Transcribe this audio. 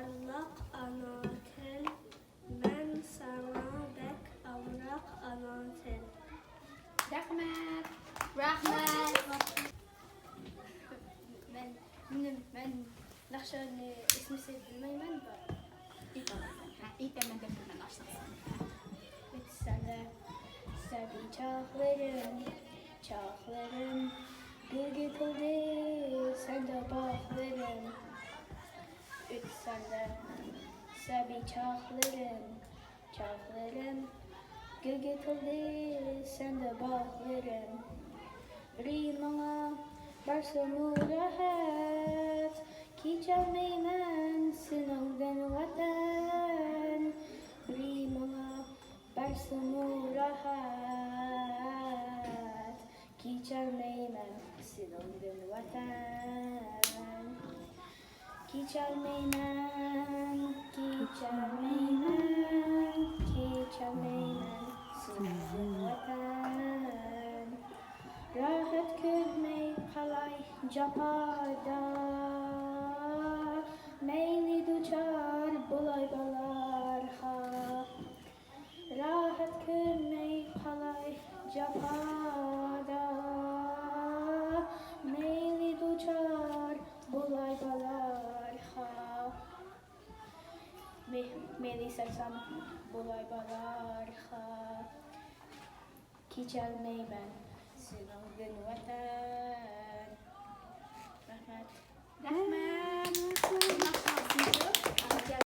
parlak ana tel, ben sana bek avrak ana tel. Rahmet. Rahmet. Ben nakşan ismi bilmem ben. İyi de ben aşağısın. Sana sevdiğim çağlarım, gül gitıldı sen de bağlarım. Üç sende sevdiğim çağlarım, gül gitıldı sen de bağlarım. Rimana varsın rahat, ki çalmayman sınavdan vatan. Rimana varsın rahat, ki çalmayman sınavdan vatan. Ki çalmayman sınavdan vatan. Rahat görmek kolay cephada, meyli duçar bulay balarha. Rahat görmek kolay cephada, meyli duçar bulay balarha. Meyli sersem bulay balarha. Ki çalmayman sınavdan vatan.